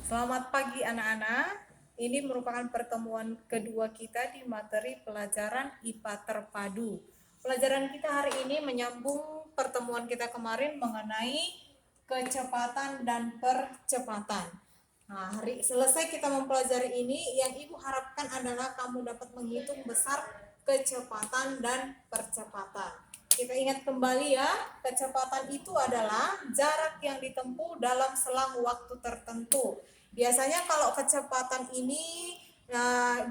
Selamat pagi anak-anak. Ini merupakan pertemuan kedua kita di materi pelajaran IPA terpadu. Pelajaran kita hari ini menyambung pertemuan kita kemarin mengenai kecepatan dan percepatan. Nah, hari selesai kita mempelajari ini, yang Ibu harapkan adalah kamu dapat menghitung besar kecepatan dan percepatan. Kita ingat kembali ya, kecepatan itu adalah jarak yang ditempuh dalam selang waktu tertentu. Biasanya kalau kecepatan ini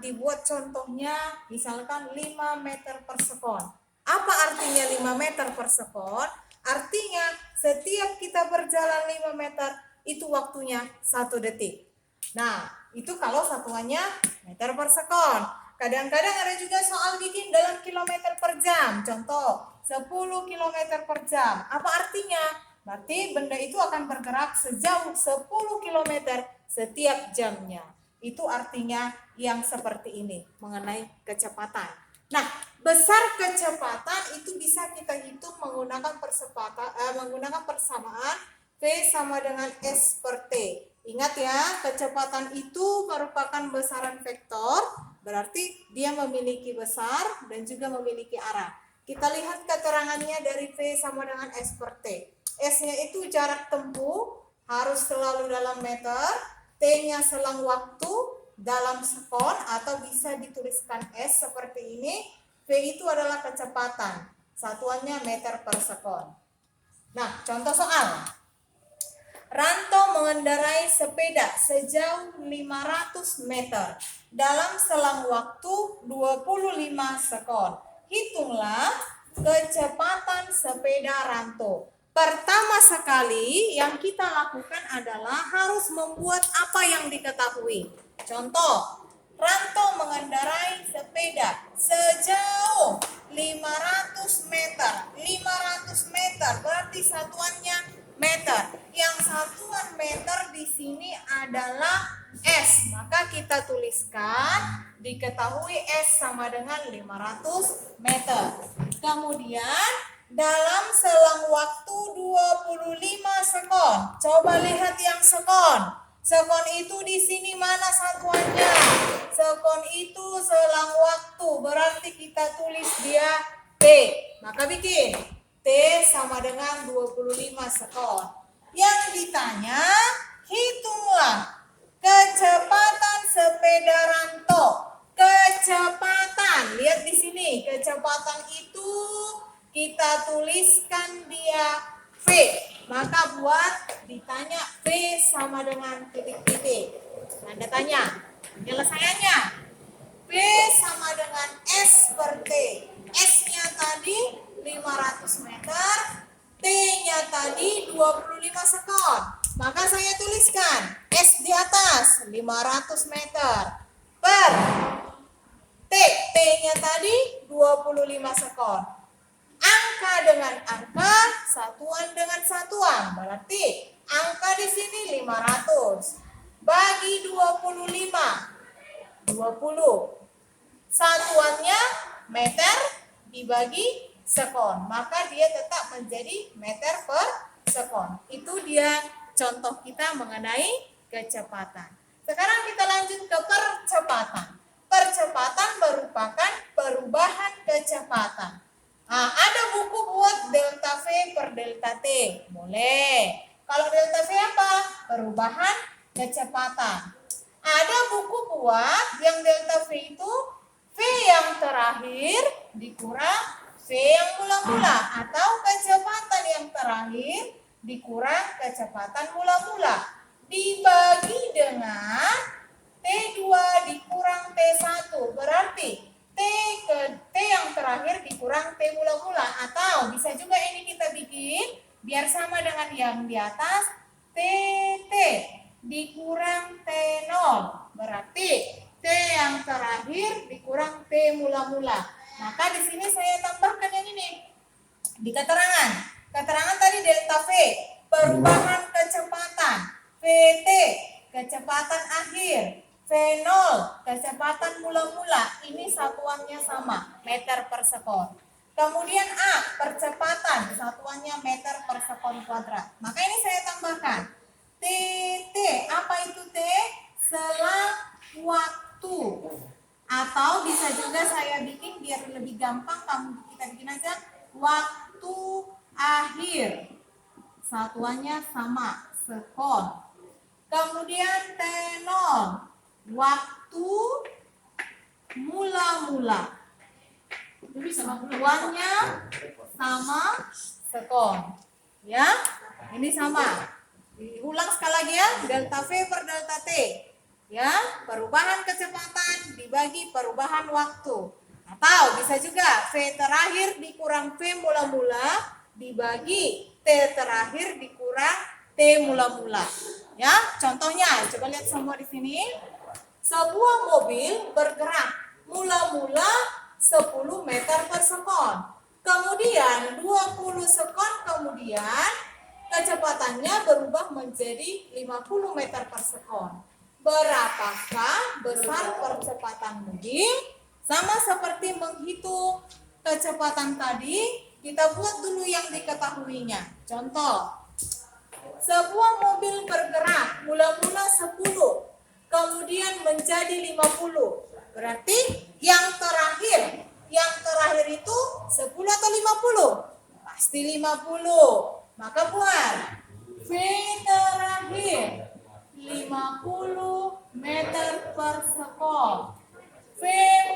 dibuat contohnya misalkan 5 meter per sekon. Apa artinya 5 meter per sekon? Artinya setiap kita berjalan 5 meter itu waktunya 1 detik. Nah, itu kalau satuannya meter per sekon. Kadang-kadang ada juga soal bikin dalam kilometer per jam. Contoh, 10 kilometer per jam. Apa artinya? Berarti benda itu akan bergerak sejauh 10 kilometer setiap jamnya. Itu artinya yang seperti ini mengenai kecepatan. Nah, besar kecepatan itu bisa kita hitung menggunakan persamaan V sama dengan S per T. Ingat ya, kecepatan itu merupakan besaran vektor, berarti dia memiliki besar dan juga memiliki arah. Kita lihat keterangannya dari V sama dengan S per T. S-nya itu jarak tempuh, harus selalu dalam meter, T-nya selang waktu dalam sekon, atau bisa dituliskan S seperti ini. V itu adalah kecepatan, satuannya meter per sekon. Nah, contoh soal. Ranto mengendarai sepeda sejauh 500 meter dalam selang waktu 25 sekon. Hitunglah kecepatan sepeda Ranto. Pertama sekali yang kita lakukan adalah harus membuat apa yang diketahui. Contoh, Ranto mengendarai sepeda sejauh 500 meter. 500 meter berarti satuannya meter. Yang satuan meter di sini adalah S. Maka kita tuliskan diketahui S sama dengan 500 meter. Kemudian dalam selang waktu 25 sekon. Coba lihat yang sekon. Sekon itu di sini mana satuannya? Sekon itu selang waktu, berarti kita tulis dia T. Maka bikin T sama dengan 25 sekon. Yang ditanya, hitunglah kecepatan sepeda Ranto. Kecepatan, lihat di sini, kecepatan itu kita tuliskan dia V. Maka buat ditanya V sama dengan titik-titik. Tanda tanya. Penyelesaiannya V sama dengan S per T. S-nya tadi 500 meter, T-nya tadi 25 sekon. Maka saya tuliskan S di atas 500 meter per T. T-nya tadi 25 sekon. Angka dengan angka, satuan dengan satuan. Berarti angka di sini 500 bagi 25. 20. Satuannya meter dibagi sekon. Maka dia tetap menjadi meter per sekon. Itu dia contoh kita mengenai kecepatan. Sekarang kita lanjut ke percepatan. Percepatan merupakan perubahan kecepatan. Nah, ada buku buat delta V per delta T. Boleh. Kalau delta V apa? Perubahan kecepatan. Ada buku buat yang delta V itu V yang terakhir dikurang V yang mula-mula, atau kecepatan yang terakhir dikurang kecepatan mula-mula dibagi dengan T2 dikurang T1. Berarti T yang terakhir dikurang T mula-mula, atau bisa juga ini kita bikin biar sama dengan yang di atas, TT dikurang T0. Berarti T yang terakhir dikurang T mula-mula. Maka di sini saya tambahkan yang ini di keterangan. Keterangan tadi delta V, perubahan kecepatan. VT, kecepatan akhir. V0, kecepatan mula-mula. Ini satuannya sama, meter per sekon. Kemudian A, percepatan, satuannya meter per sekon kuadrat. Maka ini saya tambahkan TT. Apa itu T? waktu. Atau bisa juga saya bikin biar lebih gampang, kita bikin aja waktu akhir. Satuannya sama, sekon. Kemudian T0, waktu mula-mula. Satuannya sama, sekon. Ya, ini sama. Diulang sekali lagi ya, delta V per delta T. Ya, perubahan kecepatan dibagi perubahan waktu. Atau bisa juga V terakhir dikurang V mula-mula dibagi T terakhir dikurang T mula-mula. Ya, contohnya coba lihat semua di sini. Sebuah mobil bergerak mula-mula 10 meter per sekon. Kemudian 20 sekon kemudian kecepatannya berubah menjadi 50 meter per sekon. Berapakah besar percepatan mobil? Sama seperti menghitung kecepatan tadi, kita buat dulu yang diketahuinya. Contoh, sebuah mobil bergerak mula-mula 10, kemudian menjadi 50. Berarti yang terakhir itu 10 atau 50? Pasti 50. Maka buat V terakhir 50 meter per sekon. V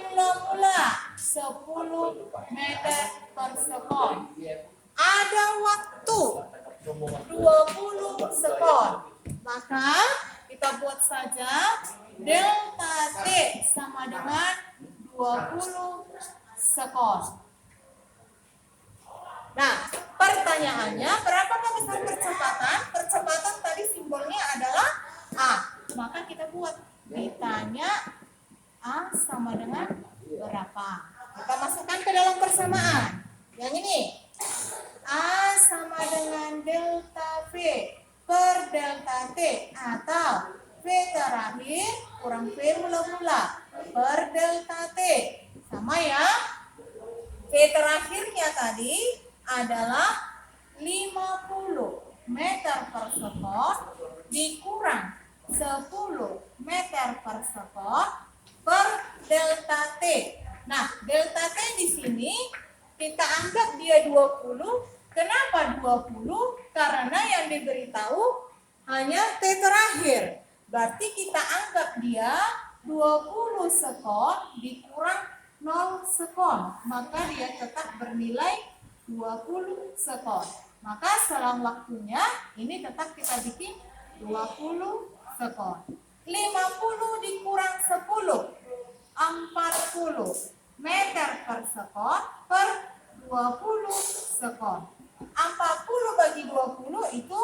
mula-mula 10 meter per sekon. Ada waktu 20 sekon. Maka kita buat saja delta T sama dengan 20 sekon. Nah, pertanyaannya berapakah besar percepatan? Percepatan tadi simbolnya adalah A. Maka kita buat, ditanya A sama dengan berapa. Kita masukkan ke dalam persamaan. Yang ini, A sama dengan delta V per delta T atau V terakhir kurang V mula-mula per delta T. Sama ya. V terakhirnya tadi adalah 50 meter per sekon dikurang 10 meter per sekon per delta T. Nah, delta T di sini kita anggap dia 20. Kenapa 20? Karena yang diberitahu hanya T terakhir. Berarti kita anggap dia 20 sekon dikurang 0 sekon. Maka dia tetap bernilai 20 sekon. Maka selang waktunya ini tetap kita bikin 20 sekon. 50 dikurang 10, 40 meter per sekon per 20 sekon. 40 bagi 20 itu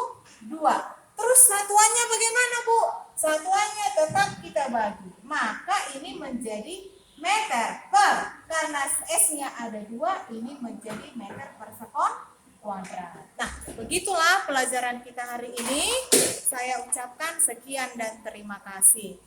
2. Terus satuannya bagaimana, Bu? Satuannya tetap kita bagi. Maka ini menjadi meter per, karena S-nya ada 2, ini menjadi meter per sekon kuadrat. Nah, begitulah pelajaran kita hari ini. Saya ucapkan sekian dan terima kasih.